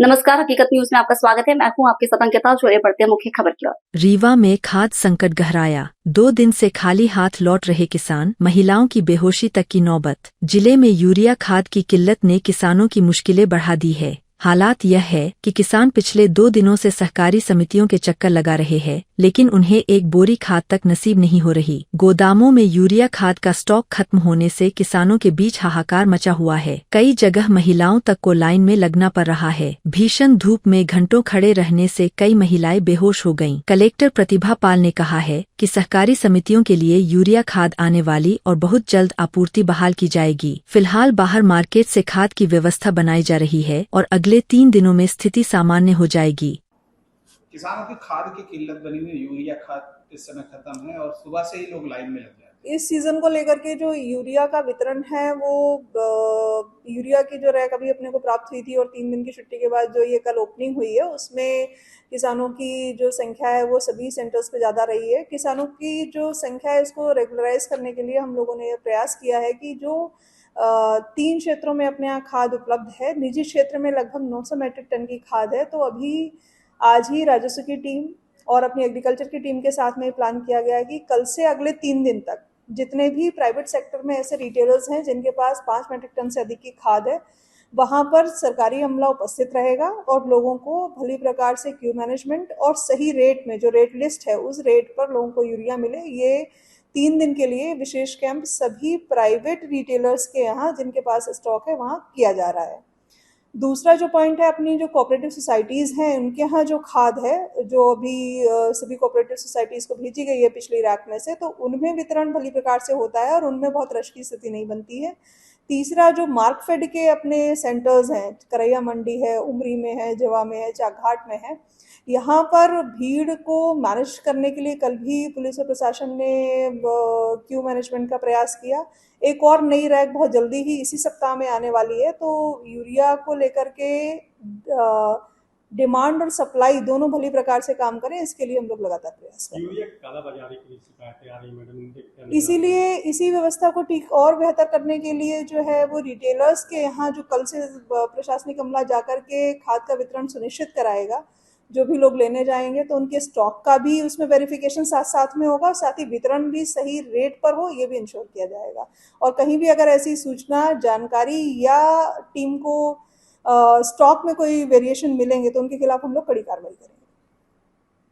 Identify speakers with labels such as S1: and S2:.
S1: नमस्कार, हकीकत न्यूज में आपका स्वागत है। मैं हूं आपके साथ अंकिता। चलिए बढ़ते हैं मुख्य खबर की ओर।
S2: रीवा में खाद्य संकट गहराया, 2 दिन से खाली हाथ लौट रहे किसान, महिलाओं की बेहोशी तक की नौबत। जिले में यूरिया खाद की किल्लत ने किसानों की मुश्किलें बढ़ा दी है। हालात यह है कि किसान पिछले 2 दिनों से सहकारी समितियों के चक्कर लगा रहे हैं, लेकिन उन्हें एक बोरी खाद तक नसीब नहीं हो रही। गोदामों में यूरिया खाद का स्टॉक खत्म होने से किसानों के बीच हाहाकार मचा हुआ है। कई जगह महिलाओं तक को लाइन में लगना पड़ रहा है। भीषण धूप में घंटों खड़े रहने से कई महिलाएं बेहोश हो गईं। कलेक्टर प्रतिभा पाल ने कहा है कि सहकारी समितियों के लिए यूरिया खाद आने वाली और बहुत जल्द आपूर्ति बहाल की जाएगी। फिलहाल बाहर मार्केट से खाद की व्यवस्था बनाई जा रही है और अगले 3 दिनों में स्थिति सामान्य हो जाएगी।
S3: किसानों की खाद की किल्लत बनी हुई, यूरिया खाद इस समय खत्म है और सुबह से ही लोग लाइन में लग जाते हैं।
S4: इस सीजन को लेकर के जो यूरिया का वितरण है वो यूरिया की जो रैक अभी अपने को प्राप्त हुई थी और 3 दिन की छुट्टी के बाद जो ये कल ओपनिंग हुई है उसमें किसानों की जो संख्या है वो सभी सेंटर्स पे ज़्यादा रही है। किसानों की जो संख्या है इसको रेगुलराइज करने के लिए हम लोगों ने ये प्रयास किया है कि जो 3 क्षेत्रों में अपने यहाँ खाद उपलब्ध है, निजी क्षेत्र में लगभग 900 मीट्रिक टन की खाद है। तो अभी आज ही राजस्व की टीम और अपनी एग्रीकल्चर की टीम के साथ में प्लान किया गया है कि कल से अगले 3 दिन तक जितने भी प्राइवेट सेक्टर में ऐसे रिटेलर्स हैं जिनके पास 5 मीट्रिक टन से अधिक की खाद है, वहाँ पर सरकारी अमला उपस्थित रहेगा और लोगों को भली प्रकार से क्यू मैनेजमेंट और सही रेट में, जो रेट लिस्ट है उस रेट पर लोगों को यूरिया मिले। ये 3 दिन के लिए विशेष कैंप सभी प्राइवेट रिटेलर्स के यहाँ जिनके पास स्टॉक है वहाँ किया जा रहा है। दूसरा जो पॉइंट है, अपनी जो कोऑपरेटिव सोसाइटीज़ हैं उनके यहाँ जो खाद है जो अभी सभी कोऑपरेटिव सोसाइटीज़ को भेजी गई है पिछली रैक में से, तो उनमें वितरण भली प्रकार से होता है और उनमें बहुत रश की स्थिति नहीं बनती है। तीसरा जो मार्कफेड के अपने सेंटर्स हैं, करैया मंडी है, उमरी में है, जवा में है, चाघाट में है, यहाँ पर भीड़ को मैनेज करने के लिए कल भी पुलिस और प्रशासन ने क्यू मैनेजमेंट का प्रयास किया। एक और नई रैक बहुत जल्दी ही इसी सप्ताह में आने वाली है। तो यूरिया को लेकर के डिमांड और सप्लाई दोनों भली प्रकार से काम करें, इसके लिए हम लोग लगातार प्रयास करें।
S5: यूरिया कालाबाजारी की शिकायतें आ रही मैडम,
S4: इसीलिए इसी व्यवस्था को ठीक और बेहतर करने के लिए जो है वो रिटेलर्स के यहाँ जो कल से प्रशासनिक अमला जाकर के खाद का वितरण सुनिश्चित कराएगा। जो भी लोग लेने जाएंगे तो उनके स्टॉक का भी उसमें वेरिफिकेशन साथ साथ में होगा और साथ ही वितरण भी सही रेट पर हो, ये भी इंश्योर किया जाएगा। और कहीं भी अगर ऐसी सूचना, जानकारी या टीम को स्टॉक में कोई वेरिएशन मिलेंगे तो उनके खिलाफ हम लोग कड़ी कार्रवाई करेंगे।